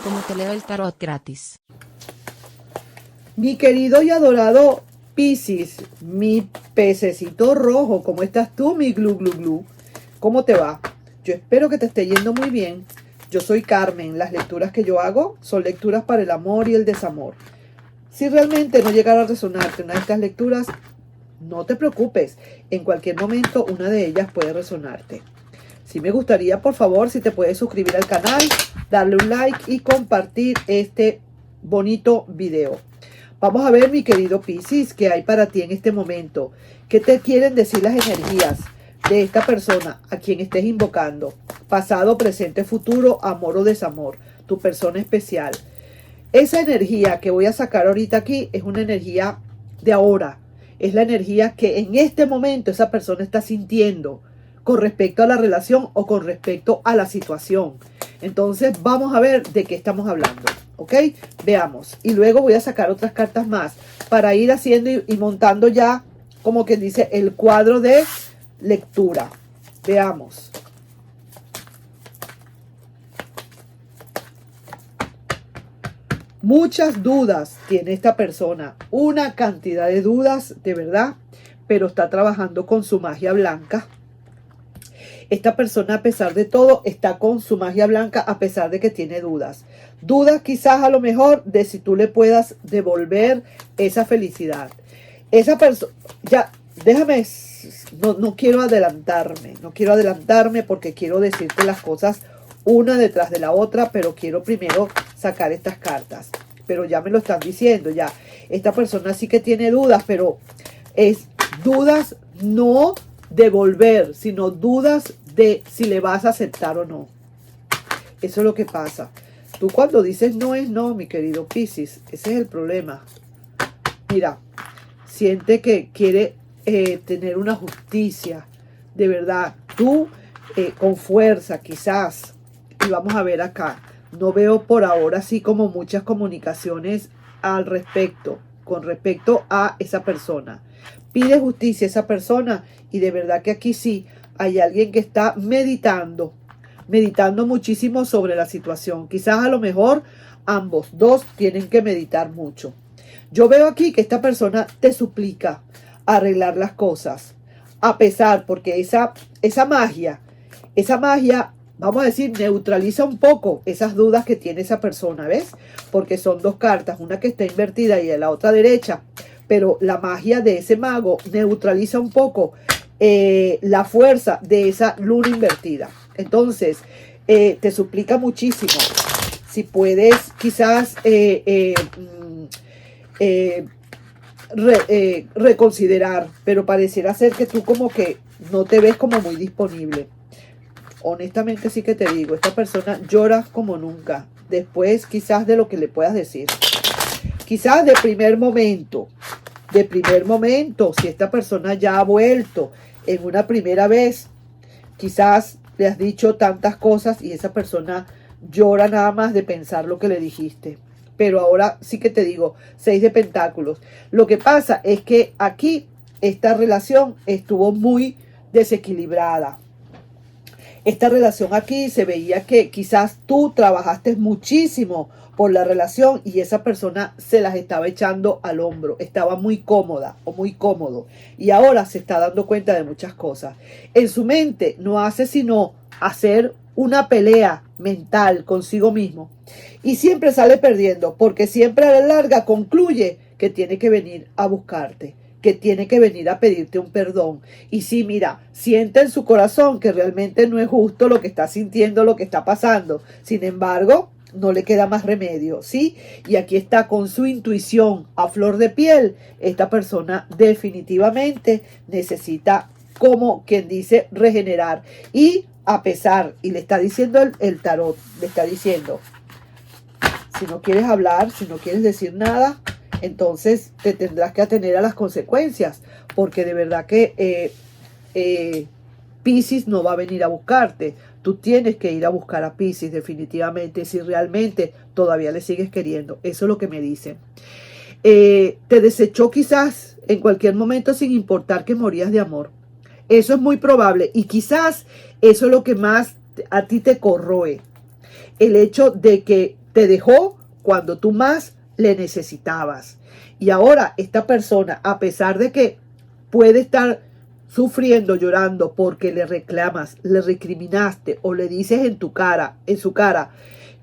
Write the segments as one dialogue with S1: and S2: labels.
S1: cómo te leo el tarot gratis.
S2: Mi querido y adorado Piscis, mi pececito rojo, ¿cómo estás tú, mi glu glu glu? ¿Cómo te va? Yo espero que te esté yendo muy bien. Yo soy Carmen. Las lecturas que yo hago son lecturas para el amor y el desamor. Si realmente no llegara a resonarte una de estas lecturas, no te preocupes. En cualquier momento una de ellas puede resonarte. Sí me gustaría, por favor, si te puedes suscribir al canal, darle un like y compartir este bonito video. Vamos a ver, mi querido Piscis, qué hay para ti en este momento. ¿Qué te quieren decir las energías de esta persona a quien estés invocando? Pasado, presente, futuro, amor o desamor. Tu persona especial. Esa energía que voy a sacar ahorita aquí es una energía de ahora. Es la energía que en este momento esa persona está sintiendo con respecto a la relación o con respecto a la situación. Entonces vamos a ver de qué estamos hablando. ¿Ok? Veamos. Y luego voy a sacar otras cartas más para ir haciendo y montando ya, como quien dice, el cuadro de lectura. Veamos. Muchas dudas tiene esta persona, una cantidad de dudas, de verdad, pero está trabajando con su magia blanca. Esta persona, a pesar de todo, está con su magia blanca, a pesar de que tiene dudas. Dudas quizás a lo mejor de si tú le puedas devolver esa felicidad. Esa persona, ya, déjame, no quiero adelantarme porque quiero decirte las cosas una detrás de la otra, pero quiero primero sacar estas cartas. Pero ya me lo están diciendo, ya. Esta persona sí que tiene dudas, pero es dudas no de volver, sino dudas de si le vas a aceptar o no. Eso es lo que pasa. Tú cuando dices no es no, mi querido Piscis, ese es el problema. Mira, siente que quiere tener una justicia, de verdad. Tú con fuerza quizás. Y vamos a ver acá. No veo por ahora así como muchas comunicaciones al respecto, con respecto a esa persona. Pide justicia a esa persona y de verdad que aquí sí hay alguien que está meditando muchísimo sobre la situación. Quizás a lo mejor ambos dos tienen que meditar mucho. Yo veo aquí que esta persona te suplica arreglar las cosas, a pesar, porque esa magia, vamos a decir, neutraliza un poco esas dudas que tiene esa persona, ¿ves? Porque son dos cartas, una que está invertida y la otra derecha, pero la magia de ese mago neutraliza un poco la fuerza de esa luna invertida. Entonces, te suplica muchísimo, si puedes quizás reconsiderar, pero pareciera ser que tú como que no te ves como muy disponible. Honestamente sí que te digo, esta persona llora como nunca, después quizás de lo que le puedas decir. Quizás de primer momento, si esta persona ya ha vuelto en una primera vez, quizás le has dicho tantas cosas y esa persona llora nada más de pensar lo que le dijiste. Pero ahora sí que te digo, 6 de pentáculos. Lo que pasa es que aquí esta relación estuvo muy desequilibrada. Esta relación aquí se veía que quizás tú trabajaste muchísimo por la relación y esa persona se las estaba echando al hombro. Estaba muy cómoda o muy cómodo y ahora se está dando cuenta de muchas cosas. En su mente no hace sino hacer una pelea mental consigo mismo y siempre sale perdiendo porque siempre a la larga concluye que tiene que venir a buscarte, que tiene que venir a pedirte un perdón. Y sí, mira, siente en su corazón que realmente no es justo lo que está sintiendo, lo que está pasando. Sin embargo, no le queda más remedio, ¿sí? Y aquí está con su intuición a flor de piel. Esta persona definitivamente necesita, como quien dice, regenerar. Y a pesar, y le está diciendo el tarot, le está diciendo, si no quieres hablar, si no quieres decir nada, entonces te tendrás que atener a las consecuencias, porque de verdad que Piscis no va a venir a buscarte. Tú tienes que ir a buscar a Piscis definitivamente, si realmente todavía le sigues queriendo. Eso es lo que me dicen. Te desechó quizás en cualquier momento sin importar que morías de amor. Eso es muy probable y quizás eso es lo que más a ti te corroe. El hecho de que te dejó cuando tú más le necesitabas. Y ahora esta persona, a pesar de que puede estar sufriendo, llorando porque le reclamas, le recriminaste o le dices en su cara,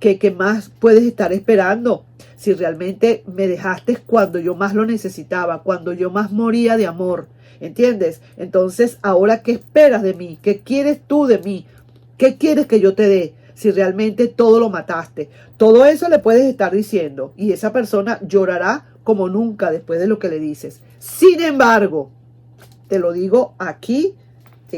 S2: que más puedes estar esperando si realmente me dejaste cuando yo más lo necesitaba, cuando yo más moría de amor, ¿entiendes? Entonces, ahora, ¿qué esperas de mí? ¿Qué quieres tú de mí? ¿Qué quieres que yo te dé si realmente todo lo mataste? Todo eso le puedes estar diciendo y esa persona llorará como nunca después de lo que le dices. Sin embargo, te lo digo aquí,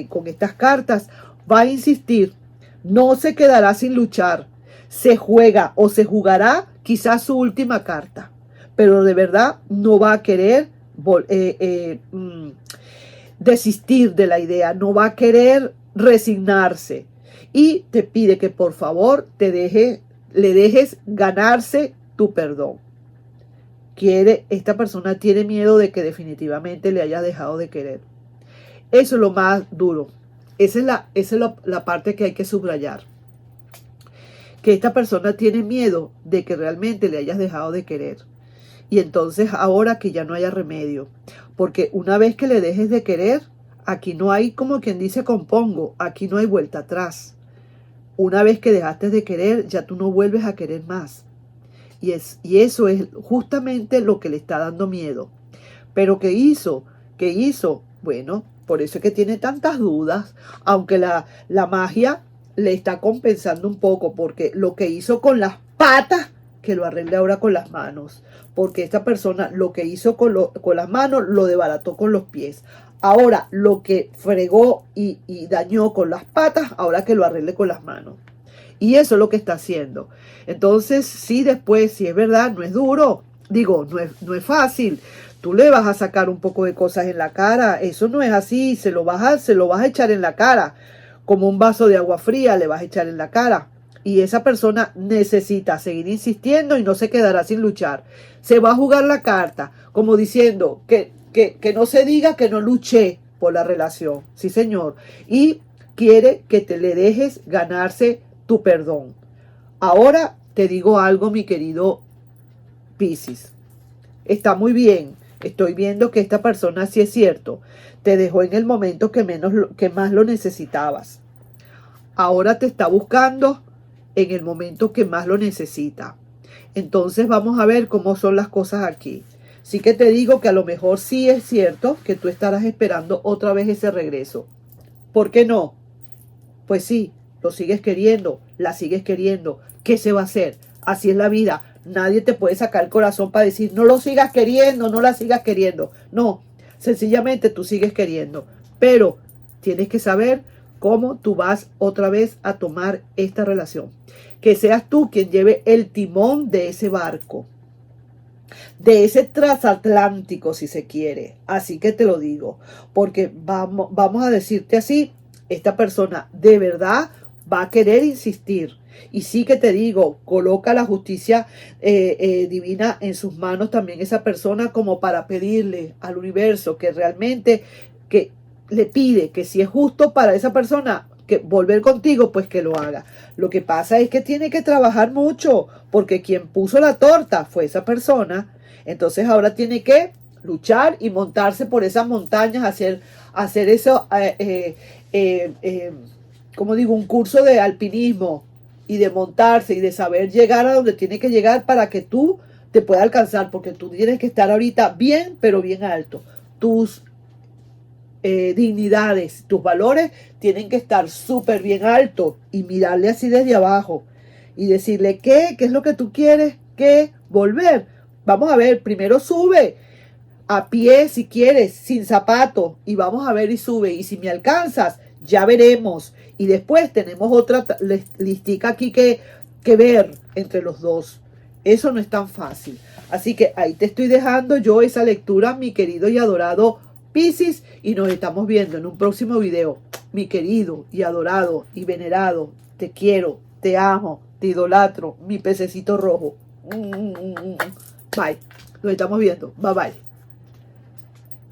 S2: con estas cartas, va a insistir, no se quedará sin luchar, se juega o se jugará quizás su última carta, pero de verdad no va a querer desistir de la idea, no va a querer resignarse y te pide que por favor le dejes ganarse tu perdón. Esta persona tiene miedo de que definitivamente le hayas dejado de querer. Eso es lo más duro. Esa es la parte que hay que subrayar. Que esta persona tiene miedo de que realmente le hayas dejado de querer. Y entonces ahora que ya no haya remedio. Porque una vez que le dejes de querer, aquí no hay, como quien dice, compongo. Aquí no hay vuelta atrás. Una vez que dejaste de querer, ya tú no vuelves a querer más. Y eso es justamente lo que le está dando miedo. Pero ¿qué hizo? ¿Qué hizo? Bueno, por eso es que tiene tantas dudas, aunque la magia le está compensando un poco, porque lo que hizo con las patas, que lo arregle ahora con las manos. Porque esta persona lo que hizo con las manos, lo desbarató con los pies. Ahora, lo que fregó y dañó con las patas, ahora que lo arregle con las manos. Y eso es lo que está haciendo. Entonces, sí, después, si es verdad, no es duro. Digo, no es fácil. Tú le vas a sacar un poco de cosas en la cara. Eso no es así. Se lo vas a echar en la cara. Como un vaso de agua fría le vas a echar en la cara. Y esa persona necesita seguir insistiendo y no se quedará sin luchar. Se va a jugar la carta, como diciendo que no se diga que no luché por la relación. Sí, señor. Y quiere que te le dejes ganarse tu perdón. Ahora te digo algo, mi querido Piscis. Está muy bien. Estoy viendo que esta persona, sí es cierto, te dejó en el momento que más lo necesitabas. Ahora te está buscando en el momento que más lo necesita. Entonces vamos a ver cómo son las cosas aquí. Sí que te digo que a lo mejor sí es cierto que tú estarás esperando otra vez ese regreso. ¿Por qué no? Pues sí, lo sigues queriendo, la sigues queriendo. ¿Qué se va a hacer? Así es la vida. Nadie te puede sacar el corazón para decir, no lo sigas queriendo, no la sigas queriendo. No, sencillamente tú sigues queriendo. Pero tienes que saber cómo tú vas otra vez a tomar esta relación. Que seas tú quien lleve el timón de ese barco. De ese transatlántico, si se quiere. Así que te lo digo. Porque vamos a decirte así, esta persona de verdad va a querer insistir. Y sí que te digo, coloca la justicia divina en sus manos también esa persona como para pedirle al universo que realmente que le pide que si es justo para esa persona que volver contigo, pues que lo haga. Lo que pasa es que tiene que trabajar mucho porque quien puso la torta fue esa persona. Entonces ahora tiene que luchar y montarse por esas montañas, hacer eso, como digo, un curso de alpinismo y de montarse y de saber llegar a donde tiene que llegar para que tú te puedas alcanzar, porque tú tienes que estar ahorita bien, pero bien alto. Tus dignidades, tus valores tienen que estar súper bien alto y mirarle así desde abajo y decirle ¿qué es lo que tú quieres? ¿Qué? Volver. Vamos a ver, primero sube a pie si quieres, sin zapatos, y vamos a ver y sube, y si me alcanzas, ya veremos, y después tenemos otra listica aquí que ver entre los dos. Eso no es tan fácil, así que ahí te estoy dejando yo esa lectura, mi querido y adorado Piscis, y nos estamos viendo en un próximo video. Mi querido y adorado y venerado, te quiero, te amo, te idolatro, mi pececito rojo. Bye. Nos estamos viendo. Bye bye.